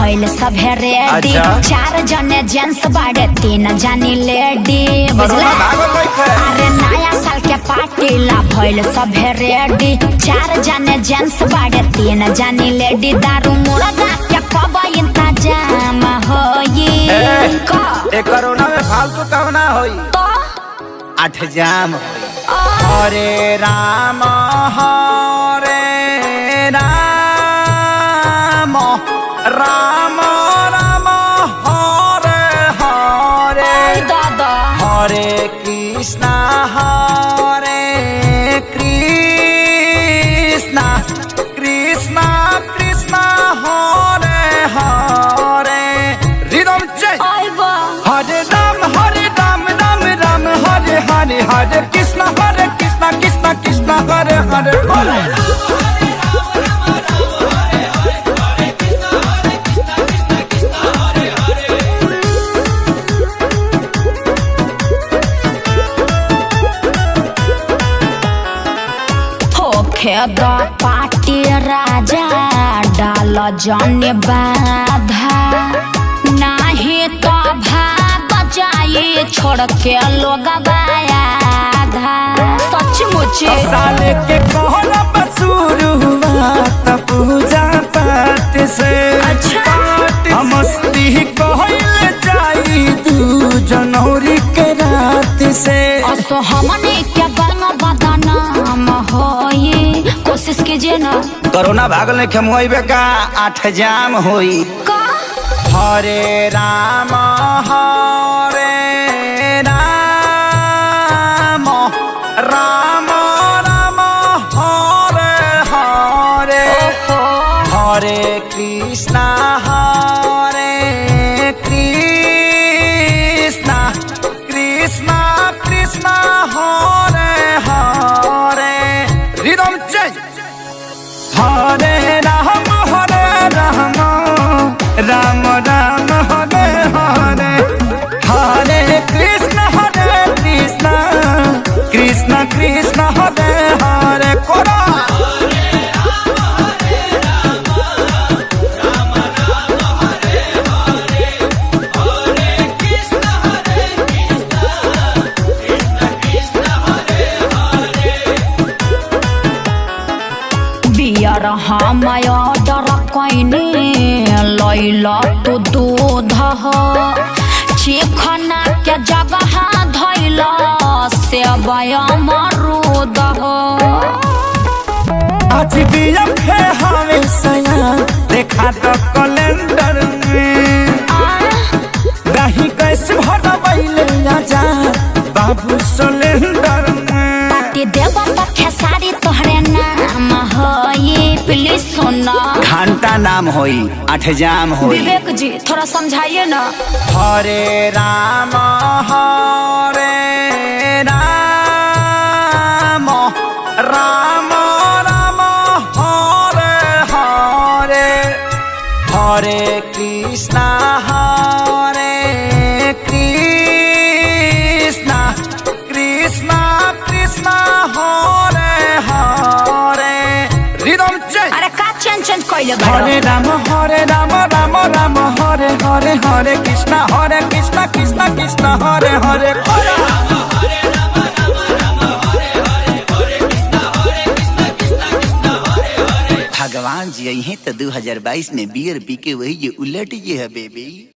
भइल सभे रेडी। 4 जने जेंट्स बाड़े 3 जानी लेडी। बुझला? अरे नया साल के पार्टी ला भइल सभे रेडी। 4 जने जेंट्स बाड़े 3 जानी लेडी। दारू मुर्गा के कब इंतजाम होई? कोरोना में फालतू कहना होई तो 8 जाम हरे राम हरे राम राम राम हरे हरे दादा हरे कृष्णा कृष्णा कृष्णा हरे हरे रिदम चेंज हरे राम राम राम हरे हरे हरे कृष्णा कृष्णा कृष्णा हरे हरे हरे खेद पार्टी राजा डाल जाने बाधा। नहीं तो भाग जाए छोड़ के लोग आधा। सचमुच साल के कोहरा शुरुआत पूजा पाठ से। अच्छा मस्ती कहल जाई 2 जनवरी के रात से। असो हमने क्या बंगा बदनाम होई कोशिश कीजिए ना। कोरोना भागल नहीं खेमुआइबे का 8 जाम होई। का हरे राम हरे राम राम राम हरे हरे हरे कृष्णा कृष्णा कृष्णा हरे हरे रिदम चेंज हरे राम राम राम हरे हरे हरे कृष्ण कृष्ण कृष्ण हरे हरे कोरा बियर हम ऑर्डर कैनी लैला तो दूध चिखना के जगह धैल सेवय अमरूद। आज बियम है हमेशा देखा तो कैलेंडर में। दही कैसे भरा बैले जा बाबू सिलेंडर में। पार्टी देव पखे सारी तोहरे नाम होई प्लीज सुना। घंटा नाम होई 8 जाम होई। विवेक जी थोड़ा समझाइए ना। हरे राम हरे राम राम राम हरे हरे हरे कृष्णा कृष्णा कृष्णा हरे हरे रिदम चेंज। अरे का चेंज कइले बा? हरे राम राम राम हरे हरे हरे कृष्णा कृष्णा कृष्णा हरे हरे भगवान जी यही तो 2022 में बियर पी के वही ये उलट ये है बेबी।